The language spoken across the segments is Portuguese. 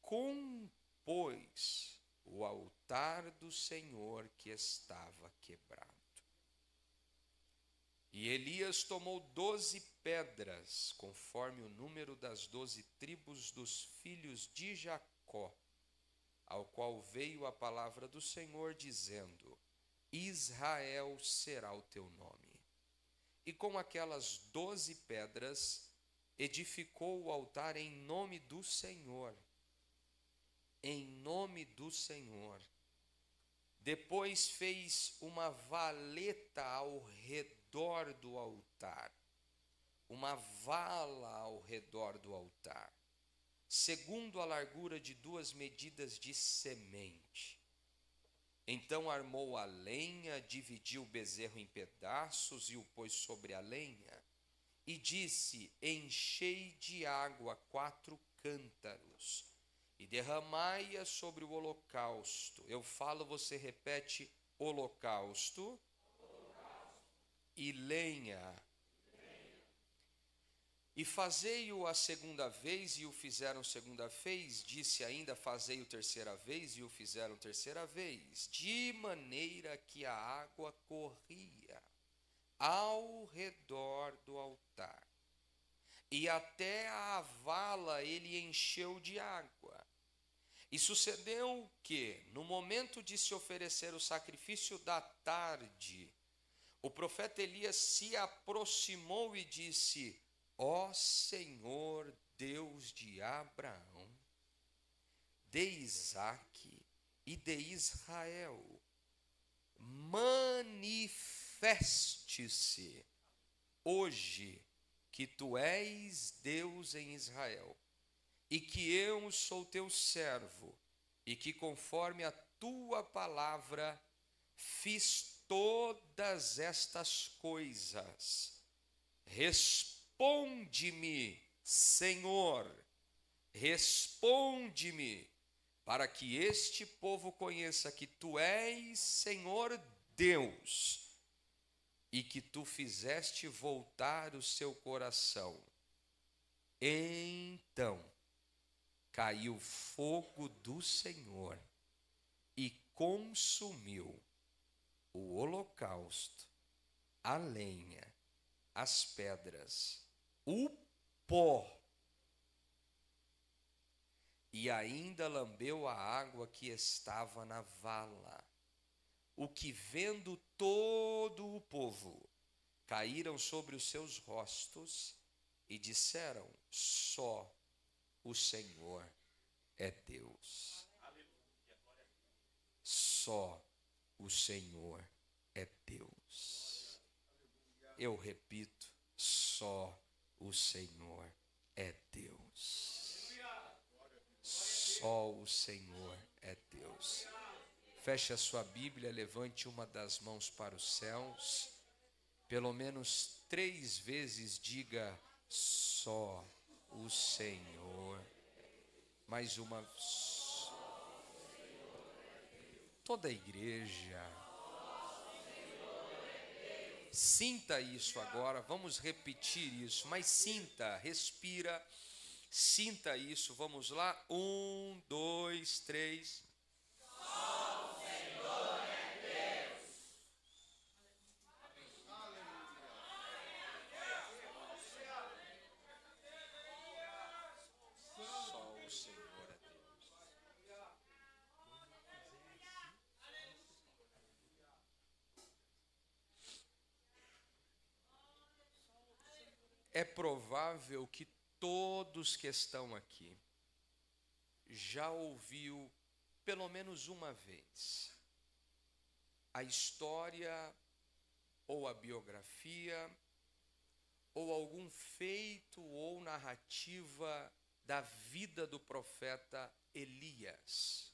recompôs o altar do Senhor que estava quebrado. E Elias tomou 12 pedras, conforme o número das 12 tribos dos filhos de Jacó, ao qual veio a palavra do Senhor, dizendo: Israel será o teu nome. E com aquelas 12 pedras edificou o altar em nome do Senhor. Em nome do Senhor. Depois fez uma valeta ao redor do altar, uma vala ao redor do altar, segundo a largura de 2 medidas de semente. Então armou a lenha, dividiu o bezerro em pedaços e o pôs sobre a lenha, e disse: Enchei de água 4 cântaros, e derramai-a sobre o holocausto. Eu falo, você repete: holocausto, e lenha. E fazei-o a segunda vez, e o fizeram segunda vez. Disse ainda: fazei-o terceira vez, e o fizeram terceira vez. De maneira que a água corria ao redor do altar, e até a vala ele encheu de água. E sucedeu que, no momento de se oferecer o sacrifício da tarde, o profeta Elias se aproximou e disse: Ó Senhor, Deus de Abraão, de Isaque e de Israel, manifeste-se hoje que tu és Deus em Israel, e que eu sou teu servo, e que conforme a tua palavra fiz todas estas coisas. Responde-me, Senhor, responde-me, para que este povo conheça que tu és Senhor Deus, e que tu fizeste voltar o seu coração. Então caiu fogo do Senhor e consumiu o holocausto, a lenha, as pedras, o pó, e ainda lambeu a água que estava na vala. O que vendo todo o povo, caíram sobre os seus rostos e disseram: só o Senhor é Deus. Só o Senhor é Deus. Eu repito, só o Senhor é Deus. Só o Senhor é Deus. Feche a sua Bíblia, levante uma das mãos para os céus. Pelo menos 3 vezes diga: só o Senhor. Mais uma. Toda a igreja. Sinta isso agora. Vamos repetir isso. Mas sinta, respira. Sinta isso. Vamos lá. 1, 2, 3. É provável que todos que estão aqui já ouviu pelo menos uma vez a história ou a biografia ou algum feito ou narrativa da vida do profeta Elias.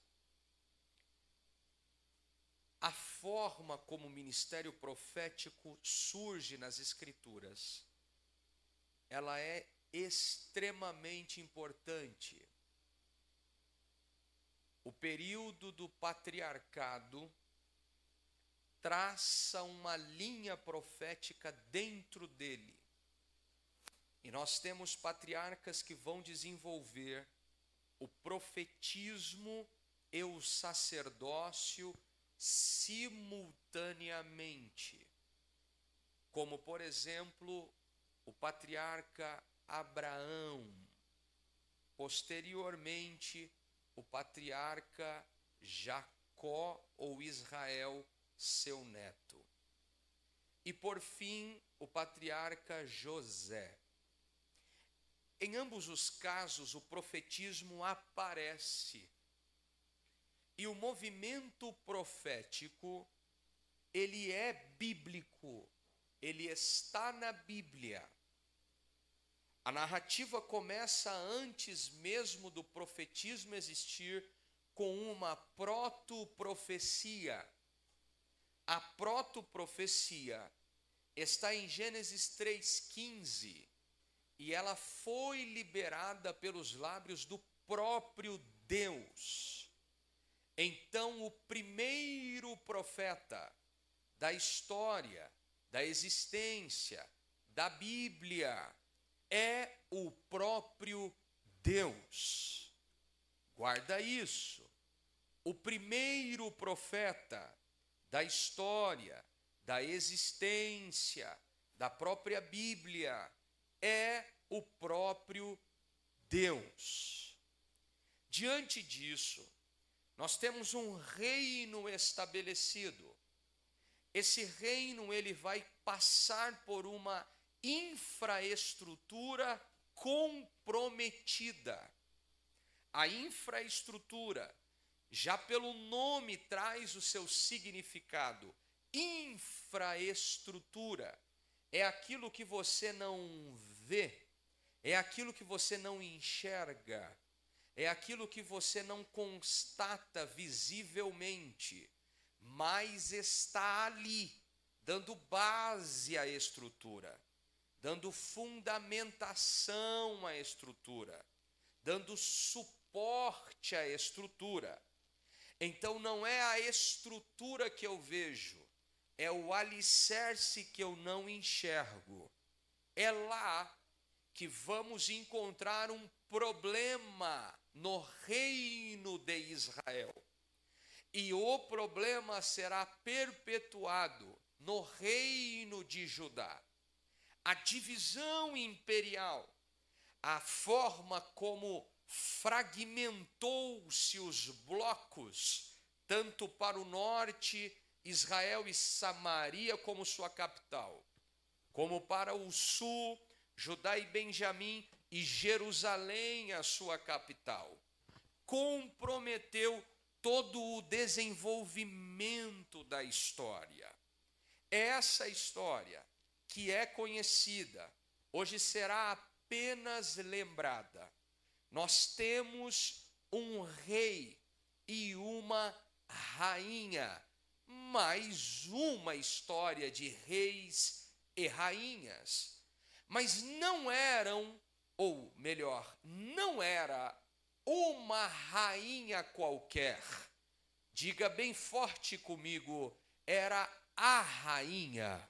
A forma como o ministério profético surge nas Escrituras, ela é extremamente importante. O período do patriarcado traça uma linha profética dentro dele. E nós temos patriarcas que vão desenvolver o profetismo e o sacerdócio simultaneamente. Como, por exemplo, o patriarca Abraão, posteriormente o patriarca Jacó ou Israel, seu neto. E por fim, o patriarca José. Em ambos os casos, o profetismo aparece. E o movimento profético, ele é bíblico, ele está na Bíblia. A narrativa começa antes mesmo do profetismo existir, com uma proto-profecia. A proto-profecia está em Gênesis 3,15, e ela foi liberada pelos lábios do próprio Deus. Então, o primeiro profeta da história, da existência, da Bíblia, é o próprio Deus. Guarda isso. O primeiro profeta da história, da existência, da própria Bíblia, é o próprio Deus. Diante disso, nós temos um reino estabelecido. Esse reino, ele vai passar por uma infraestrutura comprometida. A infraestrutura, já pelo nome traz o seu significado. Infraestrutura é aquilo que você não vê, é aquilo que você não enxerga, é aquilo que você não constata visivelmente, mas está ali, dando base à estrutura, dando fundamentação à estrutura, dando suporte à estrutura. Então não é a estrutura que eu vejo, é o alicerce que eu não enxergo. É lá que vamos encontrar um problema no reino de Israel. E o problema será perpetuado no reino de Judá. A divisão imperial, a forma como fragmentou-se os blocos, tanto para o norte, Israel e Samaria como sua capital, como para o sul, Judá e Benjamim e Jerusalém, a sua capital, comprometeu todo o desenvolvimento da história. Essa história, que é conhecida, hoje será apenas lembrada. Nós temos um rei e uma rainha, mais uma história de reis e rainhas. Mas não eram, ou melhor, não era uma rainha qualquer. Diga bem forte comigo, era a rainha.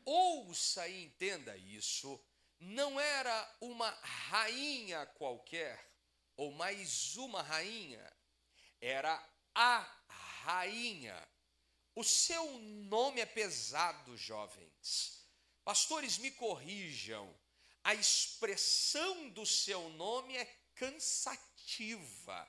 Ouça e entenda isso. Não era uma rainha qualquer, ou mais uma rainha, era a rainha. O seu nome é pesado, jovens. Pastores, me corrijam. A expressão do seu nome é cansativa.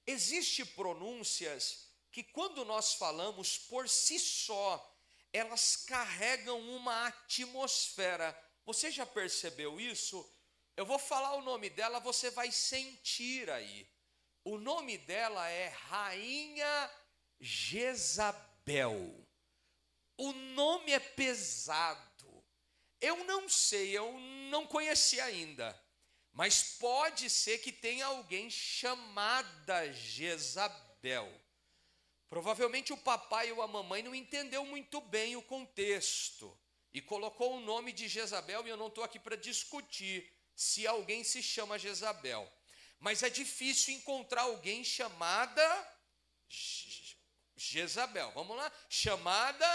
Existem pronúncias que, quando nós falamos por si só, elas carregam uma atmosfera. Você já percebeu isso? Eu vou falar o nome dela, você vai sentir aí. O nome dela é Rainha Jezabel. O nome é pesado. Eu não sei, eu não conheci ainda. Mas pode ser que tenha alguém chamada Jezabel. Provavelmente o papai ou a mamãe não entendeu muito bem o contexto e colocou o nome de Jezabel, e eu não estou aqui para discutir se alguém se chama Jezabel. Mas é difícil encontrar alguém chamada Jezabel. Vamos lá? Chamada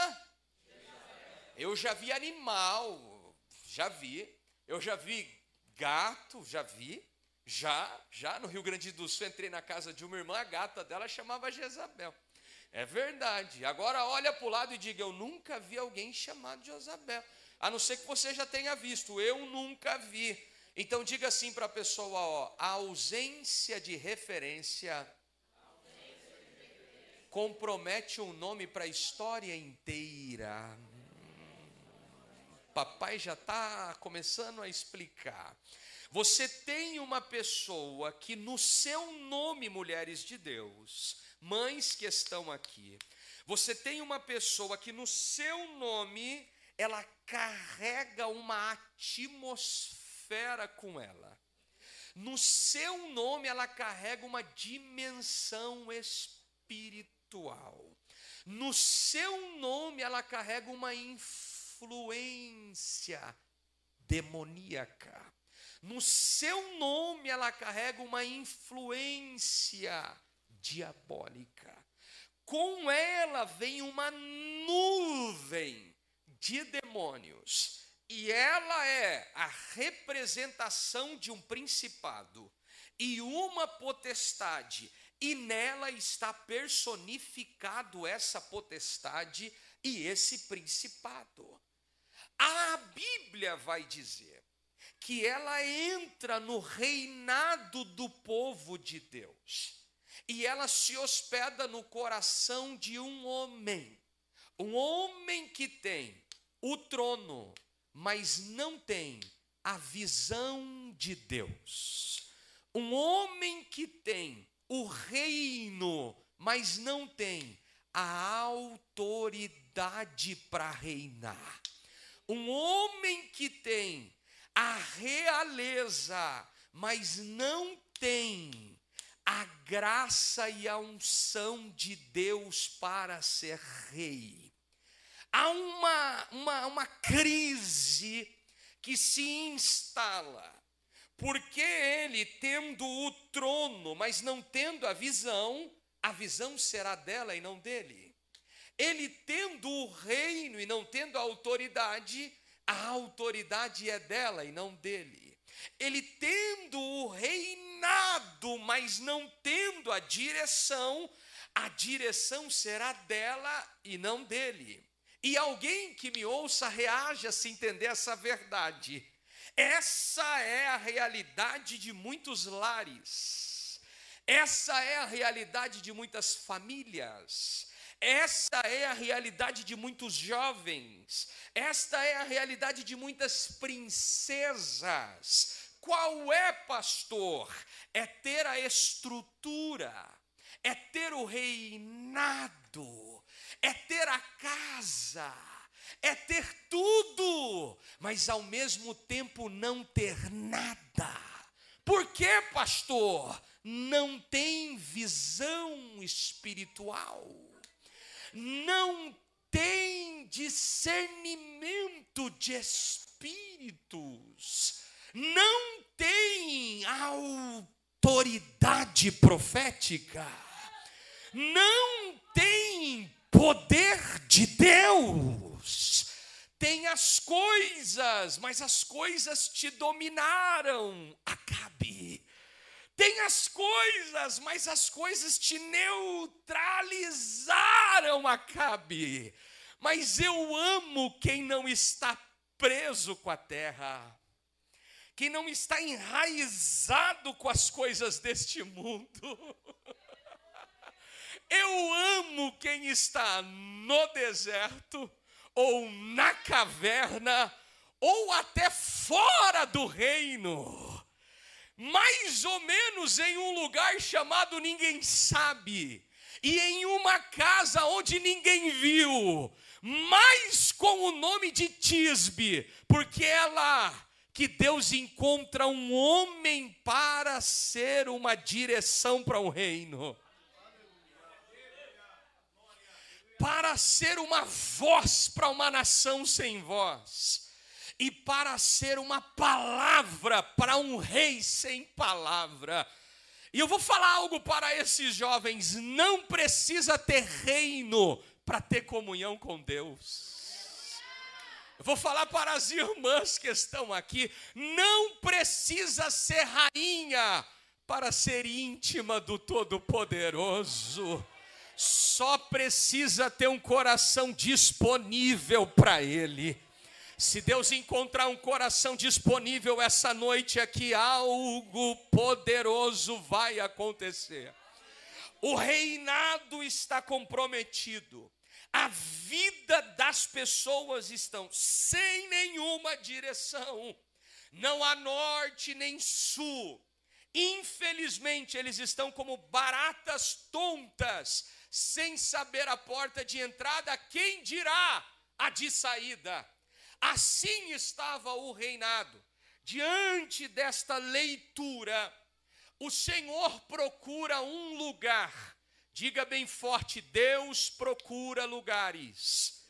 Jezabel. Eu já vi animal, já vi. Eu já vi gato, já vi. Já no Rio Grande do Sul, entrei na casa de uma irmã, a gata dela chamava Jezabel. É verdade. Agora olha para o lado e diga: eu nunca vi alguém chamado Jezabel. A não ser que você já tenha visto, eu nunca vi. Então diga assim para a pessoa, ó, a ausência de referência compromete um nome para a história inteira. Papai já está começando a explicar. Você tem uma pessoa que no seu nome, mulheres de Deus, mães que estão aqui, você tem uma pessoa que no seu nome, ela carrega uma atmosfera com ela. No seu nome, ela carrega uma dimensão espiritual. No seu nome, ela carrega uma influência demoníaca. No seu nome, ela carrega uma influência diabólica. Com ela vem uma nuvem de demônios. E ela é a representação de um principado e uma potestade. E nela está personificado essa potestade e esse principado. A Bíblia vai dizer que ela entra no reinado do povo de Deus. E ela se hospeda no coração de um homem que tem o trono, mas não tem a visão de Deus. Um homem que tem o reino, mas não tem a autoridade para reinar. Um homem que tem a realeza, mas não tem a graça e a unção de Deus para ser rei. Há uma crise que se instala, porque ele, tendo o trono, mas não tendo a visão será dela e não dele. Ele tendo o reino e não tendo a autoridade é dela e não dele. Ele tendo o reinado, mas não tendo a direção será dela e não dele. E alguém que me ouça, reaja se entender essa verdade. Essa é a realidade de muitos lares. Essa é a realidade de muitas famílias. Essa é a realidade de muitos jovens. Esta é a realidade de muitas princesas. Qual é, pastor? É ter a estrutura, é ter o reinado, é ter a casa, é ter tudo, mas ao mesmo tempo não ter nada. Por quê, pastor? Não tem visão espiritual. Não tem discernimento de espíritos, não tem autoridade profética, não tem poder de Deus. Tem as coisas, mas as coisas te dominaram, Acabe. Tem as coisas, mas as coisas te neutralizaram, Acabe. Mas eu amo quem não está preso com a terra, quem não está enraizado com as coisas deste mundo. Eu amo quem está no deserto, ou na caverna, ou até fora do reino. Mais ou menos em um lugar chamado ninguém sabe, e em uma casa onde ninguém viu, mas com o nome de Tisbe, porque é lá que Deus encontra um homem para ser uma direção para um reino, para ser uma voz para uma nação sem voz, e para ser uma palavra para um rei sem palavra. E eu vou falar algo para esses jovens: não precisa ter reino para ter comunhão com Deus. Vou falar para as irmãs que estão aqui, não precisa ser rainha para ser íntima do Todo-Poderoso. Só precisa ter um coração disponível para Ele. Se Deus encontrar um coração disponível essa noite aqui, algo poderoso vai acontecer. O reinado está comprometido. A vida das pessoas estão sem nenhuma direção. Não há norte nem sul. Infelizmente, eles estão como baratas tontas, sem saber a porta de entrada, quem dirá a de saída. Assim estava o reinado. Diante desta leitura, o Senhor procura um lugar. Diga bem forte, Deus procura lugares.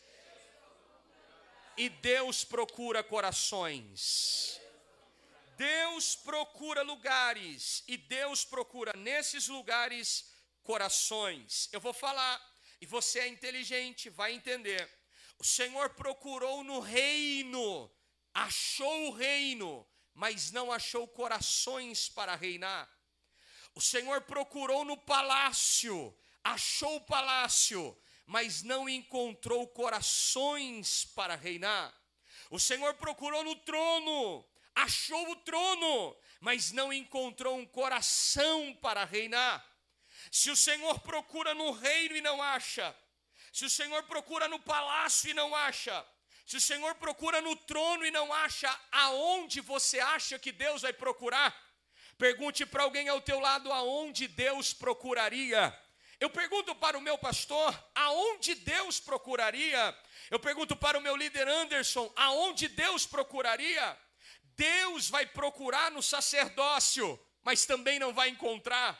E Deus procura corações. Deus procura lugares. E Deus procura nesses lugares corações. Eu vou falar, e você é inteligente, vai entender. O Senhor procurou no reino, achou o reino, mas não achou corações para reinar. O Senhor procurou no palácio, achou o palácio, mas não encontrou corações para reinar. O Senhor procurou no trono, achou o trono, mas não encontrou um coração para reinar. Se o Senhor procura no reino e não acha, se o Senhor procura no palácio e não acha, se o Senhor procura no trono e não acha, aonde você acha que Deus vai procurar? Pergunte para alguém ao teu lado aonde Deus procuraria. Eu pergunto para o meu pastor, aonde Deus procuraria? Eu pergunto para o meu líder Anderson, aonde Deus procuraria? Deus vai procurar no sacerdócio, mas também não vai encontrar.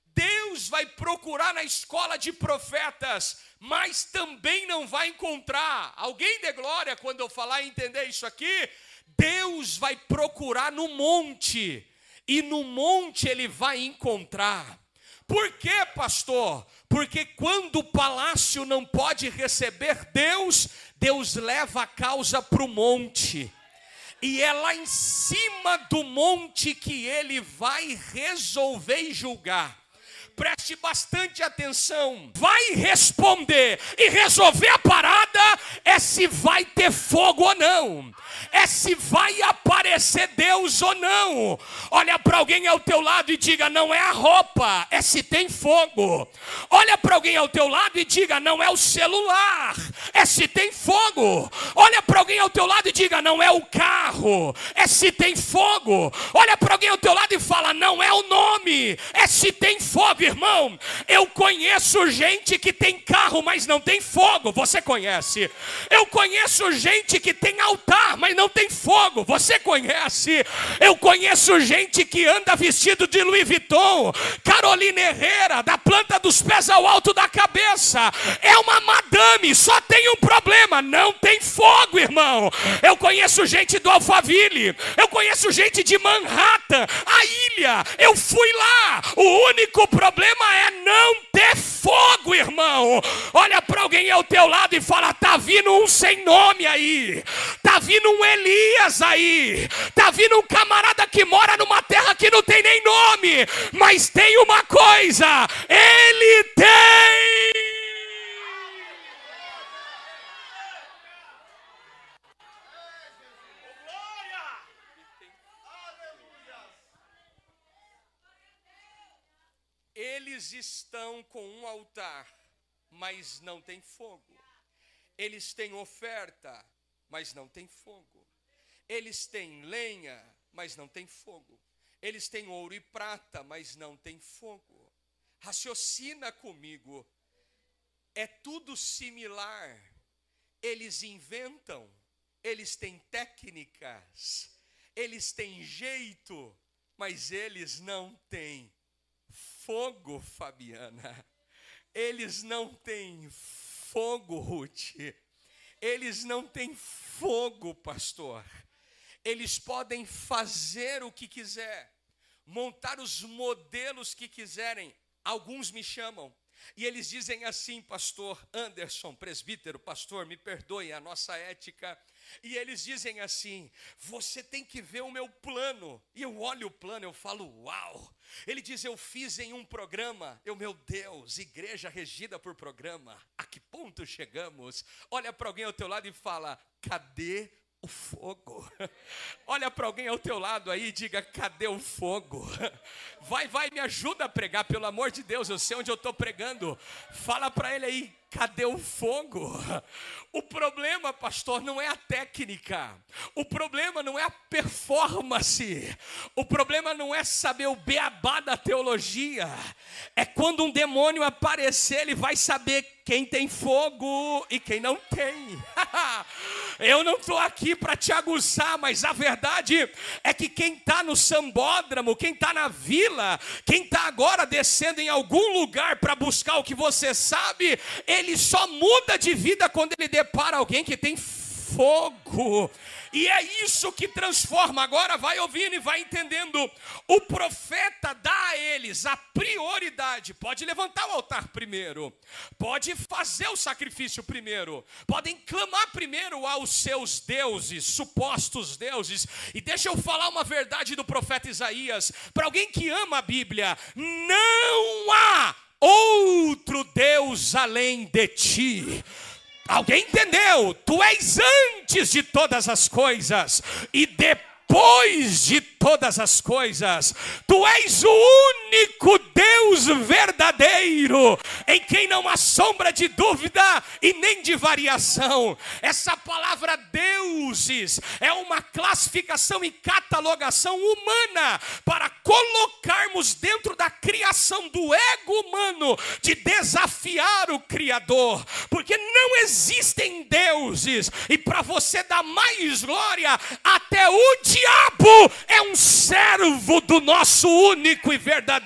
Deus vai procurar na escola de profetas, mas também não vai encontrar. Alguém dê glória quando eu falar e entender isso aqui? Deus vai procurar no monte, e no monte ele vai encontrar. Por quê, pastor? Porque quando o palácio não pode receber Deus, Deus leva a causa para o monte. E é lá em cima do monte que ele vai resolver e julgar. Preste bastante atenção. Vai responder e resolver a parada é se vai ter fogo ou não. É se vai aparecer Deus ou não. Olha para alguém ao teu lado e diga, não é a roupa, é se tem fogo. Olha para alguém ao teu lado e diga, não é o celular, é se tem fogo. Olha para alguém ao teu lado e diga, não é o carro, é se tem fogo. Olha para alguém ao teu lado e fala, não é o nome, é se tem fogo. Irmão, eu conheço gente que tem carro, mas não tem fogo. Você conhece? Eu conheço gente que tem altar, mas não tem fogo. Você conhece? Eu conheço gente que anda vestido de Louis Vuitton, Carolina Herrera, da planta dos pés ao alto da cabeça. É uma madame, só tem um problema, não tem fogo, irmão. Eu conheço gente do Alphaville, eu conheço gente de Manhattan, a ilha. Eu fui lá. O único problema é não ter fogo, irmão. Olha para alguém ao teu lado e fala, tá vindo um sem nome aí, tá vindo um Elias aí, tá vindo um camarada que mora numa terra que não tem nem nome, mas tem uma coisa, ele tem. Eles estão com um altar, mas não tem fogo. Eles têm oferta, mas não tem fogo. Eles têm lenha, mas não tem fogo. Eles têm ouro e prata, mas não tem fogo. Raciocina comigo. É tudo similar. Eles inventam, eles têm técnicas, eles têm jeito, mas eles não têm fogo, Fabiana. Eles não têm fogo, Ruth. Eles não têm fogo, pastor. Eles podem fazer o que quiser, montar os modelos que quiserem. Alguns me chamam, E eles dizem assim, pastor Anderson, presbítero, pastor, me perdoe a nossa ética. E eles dizem assim, você tem que ver o meu plano. E eu olho o plano, eu falo, uau. Ele diz, eu fiz em um programa. Meu Deus, igreja regida por programa. A que ponto chegamos? Olha para alguém ao teu lado e fala, cadê o fogo? Olha para alguém ao teu lado aí e diga, cadê o fogo? Vai, me ajuda a pregar, pelo amor de Deus, eu sei onde eu estou pregando. Fala para ele aí, cadê o fogo? O problema, pastor, não é a técnica. O problema não é a performance. O problema não é saber o beabá da teologia. É quando um demônio aparecer, ele vai saber quem tem fogo e quem não tem. Eu não estou aqui para te aguçar, mas a verdade é que quem está no sambódromo, quem está na vila, quem está agora descendo em algum lugar para buscar o que você sabe, ele só muda de vida quando ele depara alguém que tem fogo. E é isso que transforma. Agora vai ouvindo e vai entendendo. O profeta dá a eles a prioridade. Pode levantar o altar primeiro, pode fazer o sacrifício primeiro, podem clamar primeiro aos seus deuses, supostos deuses. E deixa eu falar uma verdade do profeta Isaías, para alguém que ama a Bíblia: não há outro Deus além de ti. Alguém entendeu? Tu és antes de todas as coisas e depois de todas as coisas. Tu és o único Deus verdadeiro, em quem não há sombra de dúvida e nem de variação. Essa palavra deuses é uma classificação e catalogação humana para colocarmos dentro da criação do ego humano de desafiar o Criador, porque não existem deuses, e para você dar mais glória, até o diabo é um servo do nosso único e verdadeiro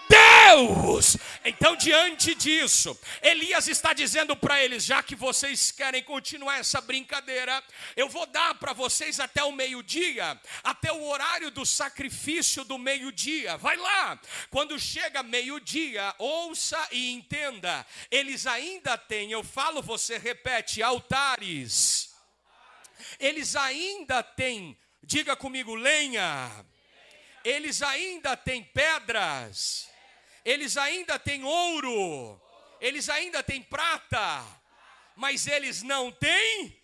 Deus. Então, diante disso, Elias está dizendo para eles: já que vocês querem continuar essa brincadeira, eu vou dar para vocês até o meio-dia, até o horário do sacrifício do meio-dia. Vai lá, quando chega meio-dia, ouça e entenda, eles ainda têm, eu falo, você repete, altares. Eles ainda têm, diga comigo, lenha. Eles ainda têm pedras. Eles ainda têm ouro. Eles ainda têm prata. Mas eles não têm.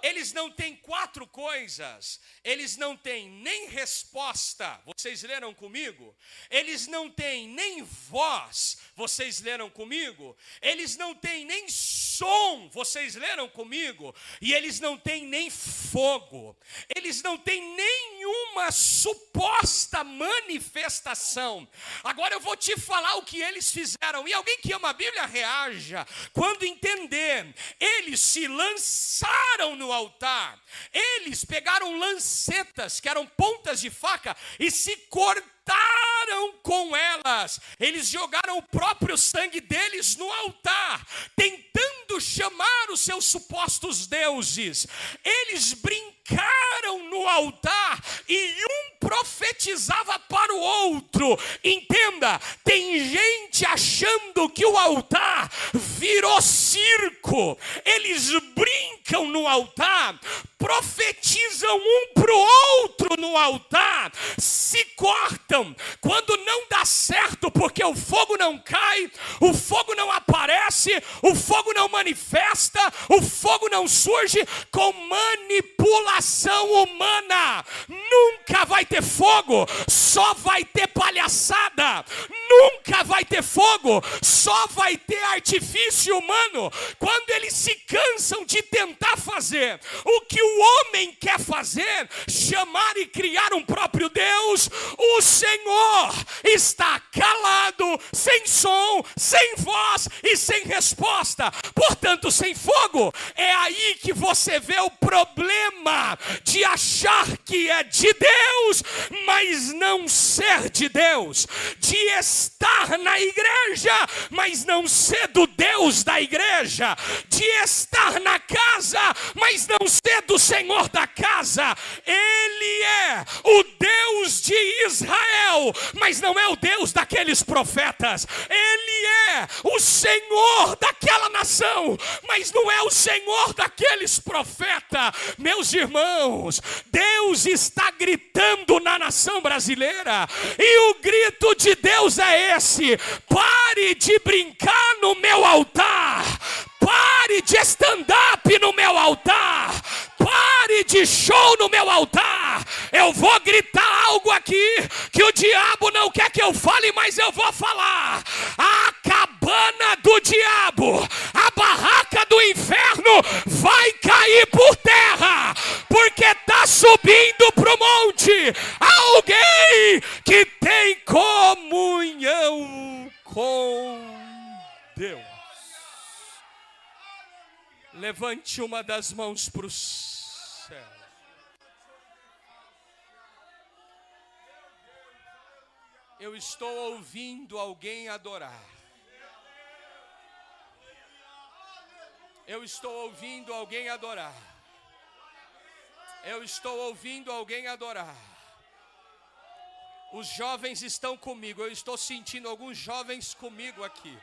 Eles não têm 4 coisas. Eles não têm nem resposta. Vocês leram comigo? Eles não têm nem voz. Vocês leram comigo? Eles não têm nem som. Vocês leram comigo? E eles não têm nem fogo. Eles não têm nenhuma suposta manifestação. Agora eu vou te falar o que eles fizeram. E alguém que ama a Bíblia reaja quando entender. Eles se lançaram no altar. Eles pegaram lancetas, que eram pontas de faca, e se cortaram com elas. Eles jogaram o próprio sangue deles no altar, tentando chamar os seus supostos deuses. Eles brincaram no altar e um profetizava para o outro. Entenda, tem gente achando que o altar virou circo. Eles brincam no altar, profetizam um para o outro no altar, se cortam quando não dá certo, porque o fogo não cai, o fogo não aparece, o fogo não manifesta, o fogo não surge. Com manipulação humana nunca vai ter fogo, só vai ter palhaçada. Nunca vai ter fogo, só vai ter artifício humano. Quando eles se cansam de tentar fazer o que o homem quer fazer, chamar e criar um próprio Deus, o Senhor está calado, sem som, sem voz e sem resposta. Portanto, sem fogo. É aí que você vê o problema de achar que é de Deus, mas não ser de Deus, de estar na igreja, mas não ser do Deus da igreja, de estar na casa, mas não ser do Senhor da casa. Ele é o Deus de Israel, Israel, mas não é o Deus daqueles profetas. Ele é o Senhor daquela nação, mas não é o Senhor daqueles profetas. Meus irmãos, Deus está gritando na nação brasileira, e o grito de Deus é esse: pare de brincar no meu altar, pare de stand-up no meu altar, pare de show no meu altar. Eu vou gritar algo aqui que o diabo não quer que eu fale, mas eu vou falar. A cabana do diabo, a barraca do inferno vai cair por terra, porque está subindo para o monte alguém que tem comunhão com Deus. Levante uma das mãos para o céu. Eu estou ouvindo alguém adorar. Eu estou ouvindo alguém adorar. Eu estou ouvindo alguém adorar. Os jovens estão comigo. Eu estou sentindo alguns jovens comigo aqui.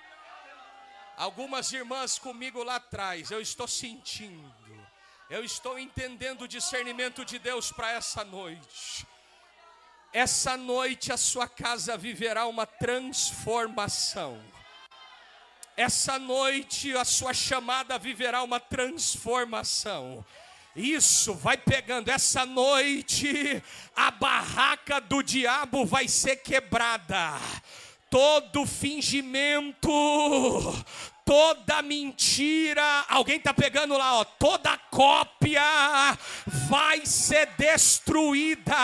Algumas irmãs comigo lá atrás. Eu estou sentindo. Eu estou entendendo o discernimento de Deus para essa noite. Essa noite a sua casa viverá uma transformação. Essa noite a sua chamada viverá uma transformação. Isso, vai pegando. Essa noite a barraca do diabo vai ser quebrada. Todo fingimento, toda mentira, alguém está pegando lá, ó, toda cópia vai ser destruída.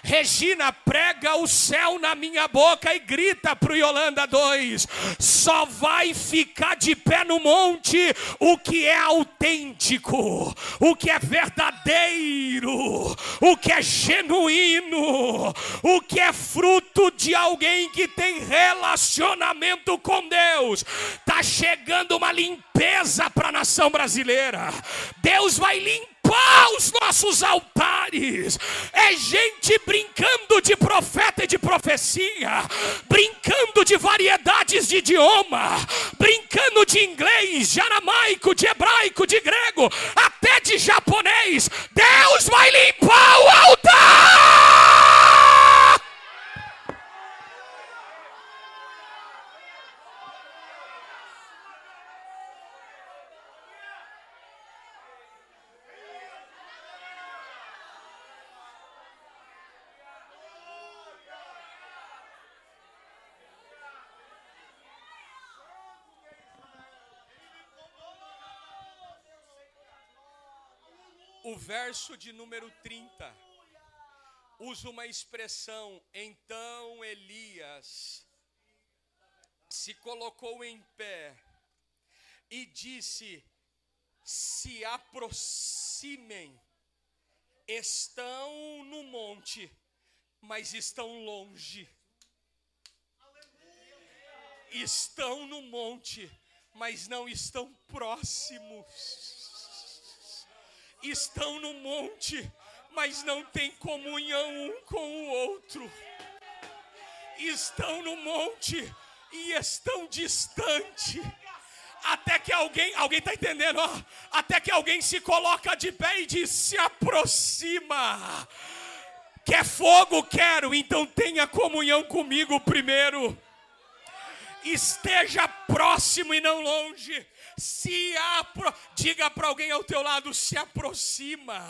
Regina, prega o céu na minha boca e grita para o Yolanda 2. Só vai ficar de pé no monte o que é autêntico, o que é verdadeiro, o que é genuíno, o que é fruto de alguém que tem relacionamento com Deus. Está chegando uma limpeza para a nação brasileira. Deus vai limpar os nossos altares. É gente brincando de profeta e de profecia, brincando de variedades de idioma, brincando de inglês, de aramaico, de hebraico, de grego, até de japonês. Deus vai limpar o altar. O verso de número 30 usa uma expressão: então Elias se colocou em pé e disse: se aproximem, estão no monte, mas estão longe. Estão no monte, mas não estão próximos. Estão no monte, mas não têm comunhão um com o outro. Estão no monte e estão distante. Até que alguém está entendendo? Ó, até que alguém se coloca de pé e diz: se aproxima. Quer fogo? Quero. Então tenha comunhão comigo primeiro. Esteja próximo e não longe. Diga para alguém ao teu lado: se aproxima.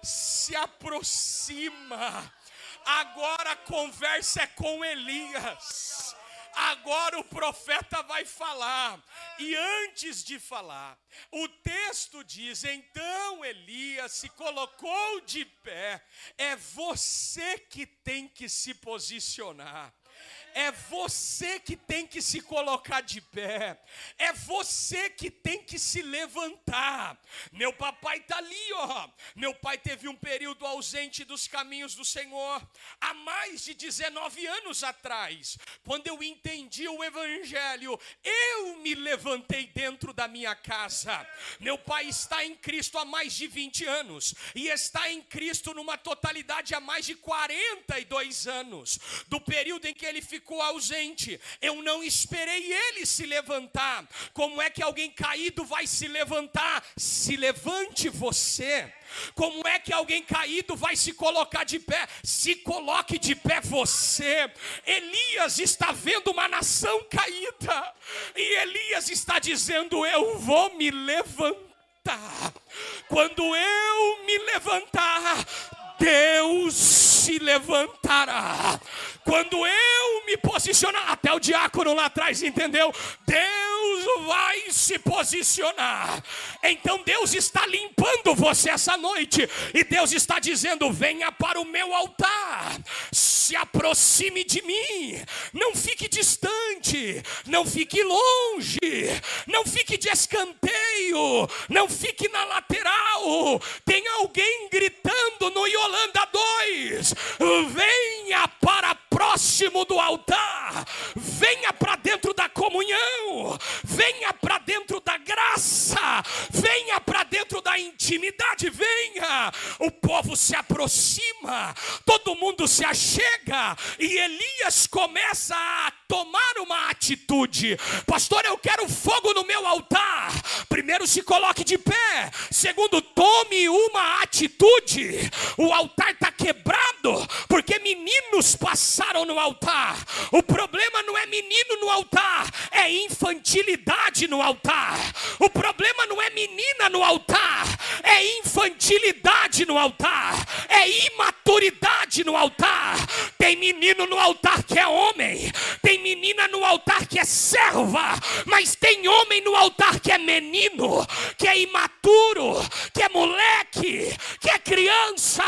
Se aproxima. Agora a conversa é com Elias. Agora o profeta vai falar. E antes de falar, o texto diz: então Elias se colocou de pé. É você que tem que se posicionar. É você que tem que se colocar de pé. É você que tem que se levantar. Meu papai está ali, ó. Meu pai teve um período ausente dos caminhos do Senhor há mais de 19 anos atrás. Quando eu entendi o evangelho, eu me levantei dentro da minha casa. Meu pai está em Cristo há mais de 20 anos e está em Cristo numa totalidade há mais de 42 anos. Do período em que ele ficou ausente, eu não esperei ele se levantar. Como é que alguém caído vai se levantar? Se levante você. Como é que alguém caído vai se colocar de pé? Se coloque de pé você. Elias está vendo uma nação caída e Elias está dizendo: eu vou me levantar. Quando eu me levantar, Deus se levantará. Quando eu me posicionar, até o diácono lá atrás entendeu? Deus vai se posicionar. Então Deus está limpando você essa noite. E Deus está dizendo: venha para o meu altar. Se aproxime de mim. Não fique distante. Não fique longe. Não fique de escanteio. Não fique na lateral. Tem alguém gritando no Yolanda 2. Venha para próximo do altar, venha para dentro da comunhão, venha para dentro da graça, venha para dentro da intimidade, venha. O povo se aproxima, todo mundo se achega e Elias começa a tomar uma atitude. Pastor, eu quero fogo no meu altar. Primeiro, se coloque de pé. Segundo, tome uma atitude. O altar está quebrado porque meninos passaram no altar. O problema não é menino no altar, é infantilidade no altar. O problema não é menina no altar, é infantilidade no altar, é imaturidade no altar. Tem menino no altar que é homem, tem menina no altar que é serva, mas tem homem no altar que é menino, que é imaturo, que é moleque, que é criança.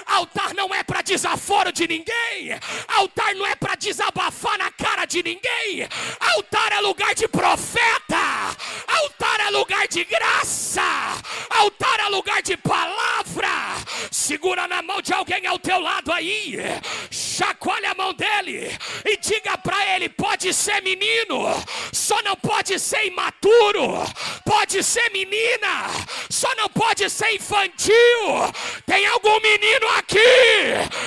Altar não é para desaforo de ninguém. Altar não é para desabafar na cara de ninguém. Altar é lugar de profeta. Altar é lugar de graça. Altar é lugar de palavra. Segura na mão de alguém ao teu lado aí. Chacoalha a mão dele e diga para ele: pode ser menino, só não pode ser imaturo. Pode ser menina, só não pode ser infantil. Tem algum menino aqui?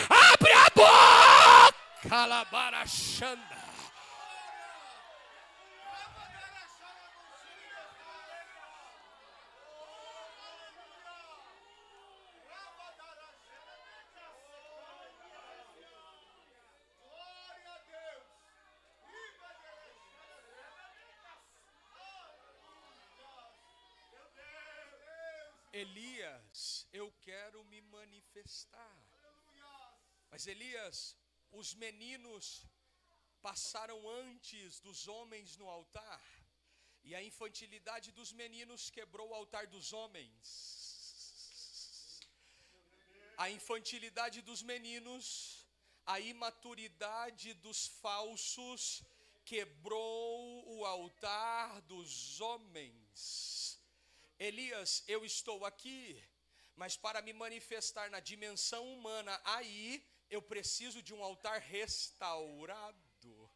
Abre a boca! Calabarachanda. Elias, eu quero me manifestar. Mas Elias, os meninos passaram antes dos homens no altar, e a infantilidade dos meninos quebrou o altar dos homens. A infantilidade dos meninos, a imaturidade dos falsos quebrou o altar dos homens. Elias, eu estou aqui, mas para me manifestar na dimensão humana, aí eu preciso de um altar restaurado.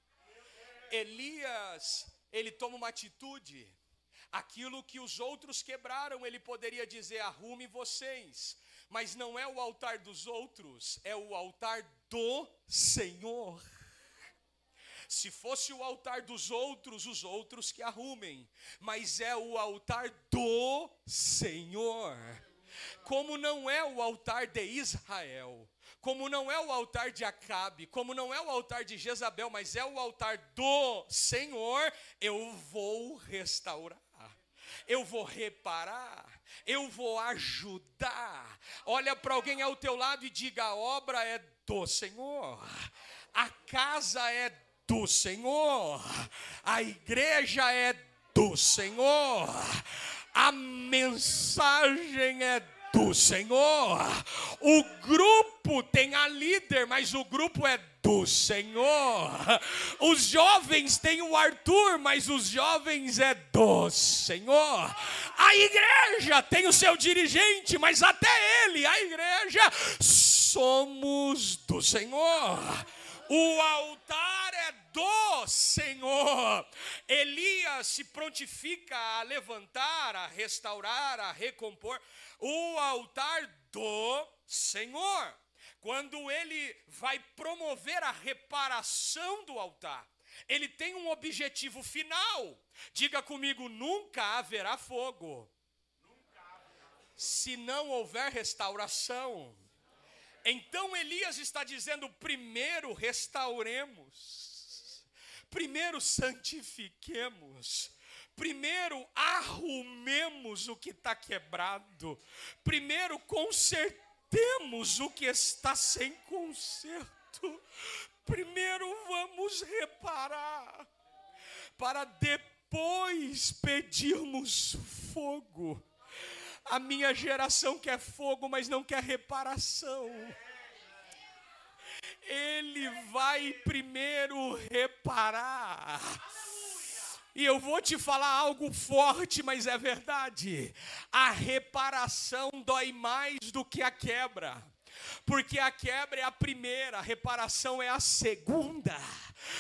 Elias, ele toma uma atitude. Aquilo que os outros quebraram, ele poderia dizer: arrume vocês. Mas não é o altar dos outros, é o altar do Senhor. Se fosse o altar dos outros, os outros que arrumem. Mas é o altar do Senhor. Como não é o altar de Israel, como não é o altar de Acabe, como não é o altar de Jezabel, mas é o altar do Senhor, eu vou restaurar. Eu vou reparar, eu vou ajudar. Olha para alguém ao teu lado e diga: a obra é do Senhor, a casa é do Senhor, a igreja é do Senhor, a mensagem é do Senhor. O grupo tem a líder, mas o grupo é do Senhor. Os jovens têm o Arthur, mas os jovens é do Senhor. A igreja tem o seu dirigente, mas até ele, a igreja, somos do Senhor. O altar é do Senhor. Elias se prontifica a levantar, a restaurar, a recompor o altar do Senhor. Quando ele vai promover a reparação do altar, ele tem um objetivo final. Diga comigo: nunca haverá fogo se não houver restauração. Então Elias está dizendo: primeiro restauremos, primeiro santifiquemos, primeiro arrumemos o que está quebrado, primeiro consertemos o que está sem conserto, primeiro vamos reparar, para depois pedirmos fogo. A minha geração quer fogo, mas não quer reparação. Ele vai primeiro reparar. E eu vou te falar algo forte, mas é verdade. A reparação dói mais do que a quebra. Porque a quebra é a primeira, a reparação é a segunda.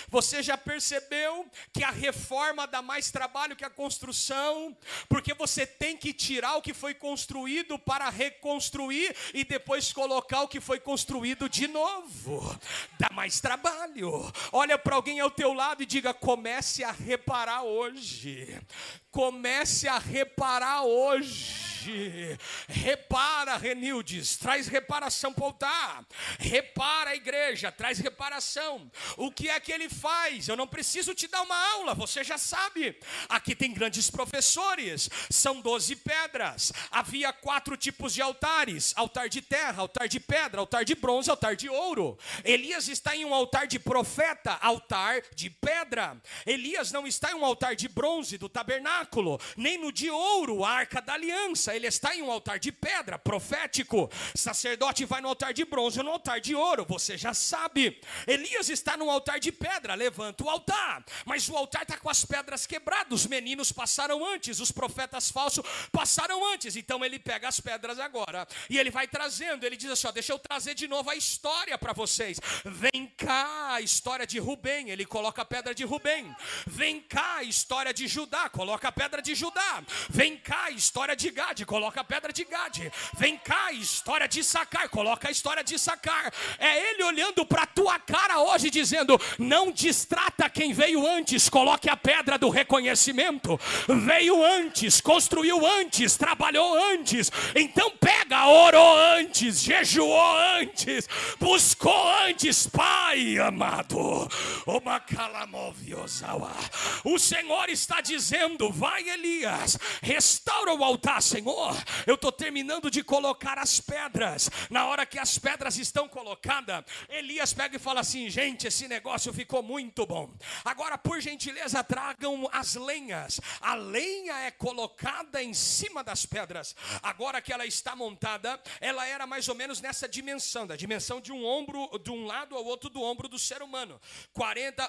Você já percebeu que a reforma dá mais trabalho que a construção? Porque você tem que tirar o que foi construído para reconstruir e depois colocar o que foi construído de novo. Dá mais trabalho. Olha para alguém ao teu lado e diga: comece a reparar hoje. Comece a reparar hoje. Repara, Renildes, traz reparação para o altar. Repara a igreja, traz reparação. O que é que ele faz? Eu não preciso te dar uma aula, você já sabe. Aqui tem grandes professores. São 12 pedras. Havia 4 tipos de altares: altar de terra, altar de pedra, altar de bronze, altar de ouro. Elias está em um altar de profeta, altar de pedra. Elias não está em um altar de bronze do tabernáculo, nem no de ouro, a arca da aliança. Ele está em um altar de pedra, profético. Sacerdote vai no altar de bronze ou no altar de ouro, você já sabe. Elias está no altar de pedra, levanta o altar, mas o altar está com as pedras quebradas. Os meninos passaram antes, os profetas falsos passaram antes. Então ele pega as pedras agora e ele vai trazendo. Ele diz assim: ó, deixa eu trazer de novo a história para vocês. Vem cá, a história de Rubem. Ele coloca a pedra de Rubem. Vem cá, a história de Judá. Coloca a pedra de Judá. Vem cá, a história de Gade. Coloca a pedra de Gade. Vem cá, a história de Issacar. Coloca a história de Issacar. É ele olhando para a tua cara hoje dizendo: não distrata quem veio antes. Coloque a pedra do reconhecimento. Veio antes, construiu antes, trabalhou antes. Então pega, orou antes, jejuou antes, buscou antes. Pai amado, o Senhor está dizendo: vai, Elias, restaura o altar. Senhor, eu estou terminando de colocar as pedras. Na hora que as pedras estão colocadas, Elias pega e fala assim: gente, esse negócio ficou muito bom. Agora, por gentileza, tragam as lenhas. A lenha é colocada em cima das pedras. Agora que ela está montada, ela era mais ou menos nessa dimensão, da dimensão de um ombro, de um lado ao outro do ombro do ser humano.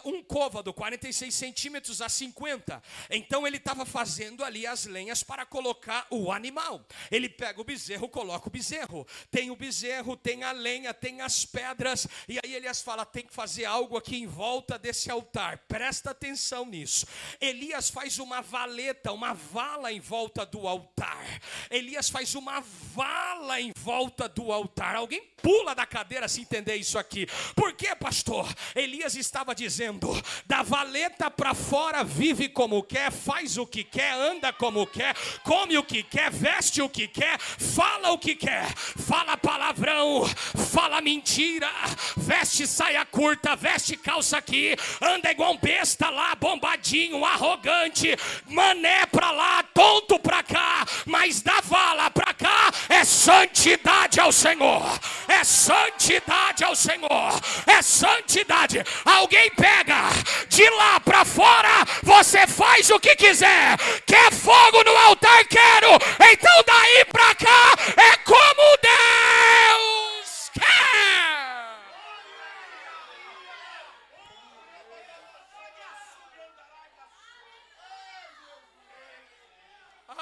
Um côvado, 46 centímetros a 50. Então ele estava fazendo ali as lenhas para colocar o animal. Ele pega o bezerro, coloca o bezerro. Tem o bezerro, tem a lenha, tem as pedras. E aí Elias fala: tem que fazer algo aqui em volta desse altar. Presta atenção nisso. Elias faz uma valeta, uma vala em volta do altar. Elias faz uma vala em volta do altar. Alguém pula da cadeira se entender isso aqui. Por quê, pastor? Elias estava dizendo: da valeta para fora vive como quer, faz o que quer, anda como quer, come o que quer, veste o que quer, fala o que quer, fala palavrão, fala mentira, veste saia curta, veste calça aqui, anda igual um besta lá, bombadinho, arrogante, mané pra lá, tonto pra cá, mas da vala pra cá é santidade ao Senhor, é santidade ao Senhor, é santidade. Alguém pega de lá pra fora, você faz o que quiser. Quer fogo no altar? Quero. Então daí pra cá é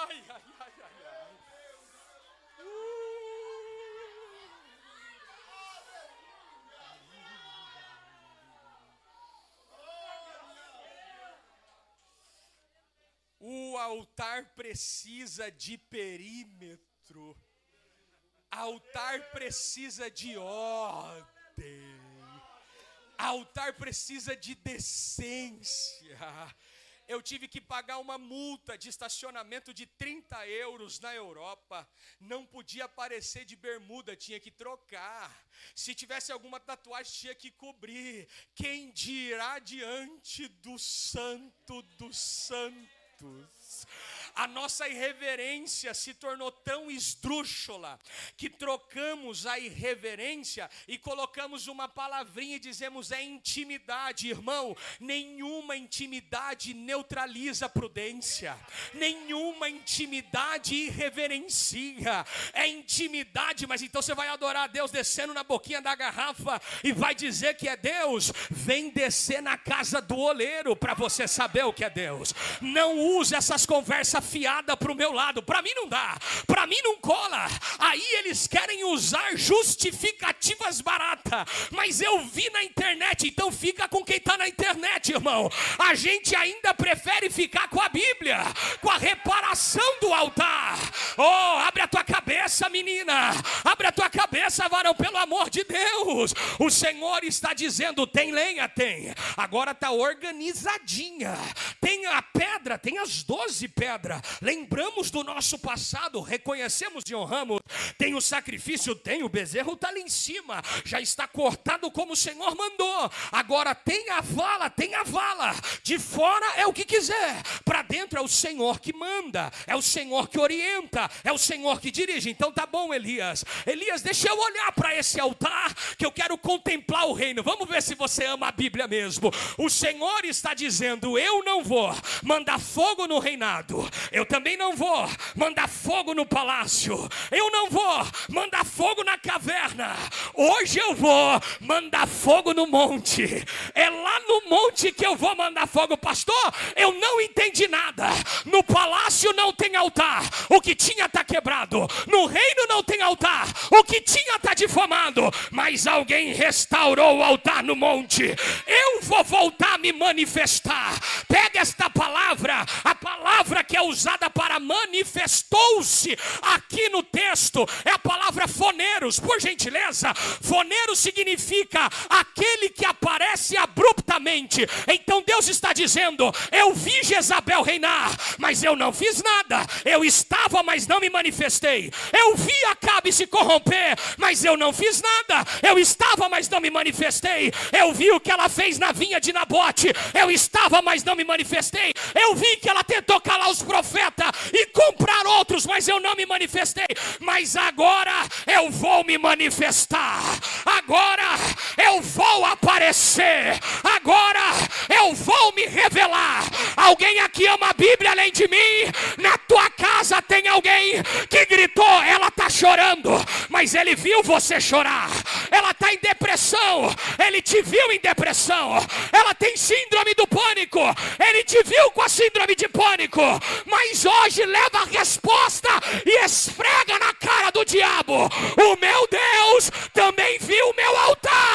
Ai, ai, ai, ai, ai. O altar precisa de perímetro. Altar precisa de ordem. Altar precisa de decência. Eu tive que pagar uma multa de estacionamento de 30 euros na Europa. Não podia aparecer de bermuda, tinha que trocar. Se tivesse alguma tatuagem, tinha que cobrir. Quem dirá diante do Santo dos Santos? A nossa irreverência se tornou tão esdrúxula que trocamos a irreverência e colocamos uma palavrinha e dizemos é intimidade. Irmão, nenhuma intimidade neutraliza a prudência, nenhuma intimidade irreverencia. É intimidade, mas então você vai adorar a Deus descendo na boquinha da garrafa e vai dizer que é Deus. Vem descer na casa do oleiro para você saber o que é Deus. Não use essas conversas fiada para o meu lado, para mim não dá, para mim não cola. Aí eles querem usar justificativas baratas, mas eu vi na internet, então fica com quem está na internet, irmão. A gente ainda prefere ficar com a Bíblia, com a reparação do altar. Oh, abre a tua cabeça, menina, abre a tua cabeça, varão, pelo amor de Deus. O Senhor está dizendo, tem lenha? Tem. Agora está organizadinha. Tem a pedra, tem as 12 pedras. Lembramos do nosso passado, reconhecemos e honramos. Tem o sacrifício, tem o bezerro, está ali em cima, já está cortado como o Senhor mandou. Agora tem a vala, de fora é o que quiser, para dentro é o Senhor que manda, é o Senhor que orienta, é o Senhor que dirige. Então tá bom, Elias, deixa eu olhar para esse altar, que eu quero contemplar o reino. Vamos ver se você ama a Bíblia mesmo. O Senhor está dizendo, eu não vou mandar fogo no reinado, eu também não vou mandar fogo no palácio, eu não vou mandar fogo na caverna. Hoje eu vou mandar fogo no monte. É lá no monte que eu vou mandar fogo. Pastor, eu não entendi nada. No palácio não tem altar, o que tinha está quebrado. No reino não tem altar, o que tinha está difamado. Mas alguém restaurou o altar no monte. Eu vou voltar a me manifestar. Pega esta palavra, a palavra que é usada para manifestou-se aqui no texto, é a palavra foneros. Por gentileza, foneros significa aquele que aparece abruptamente. Então Deus está dizendo, eu vi Jezabel reinar, mas eu não fiz nada. Eu estava, mas não me manifestei. Eu vi Acabe se corromper, mas eu não fiz nada. Eu estava, mas não me manifestei. Eu vi o que ela fez na vinha de Nabote. Eu estava, mas não me manifestei. Eu vi que ela tentou calar os profetas e comprar outros, mas eu não me manifestei. Mas agora eu vou me manifestar. Agora eu vou aparecer. Agora eu vou me revelar. Alguém aqui ama a Bíblia além de mim? Na tua casa tem alguém que gritou, ela está chorando, mas ele viu você chorar. Ela está em depressão, ele te viu em depressão. Ela tem síndrome do pânico, ele te viu com a síndrome de pânico. Mas hoje leva a resposta e esfrega na cara do diabo. O meu Deus também viu o meu altar.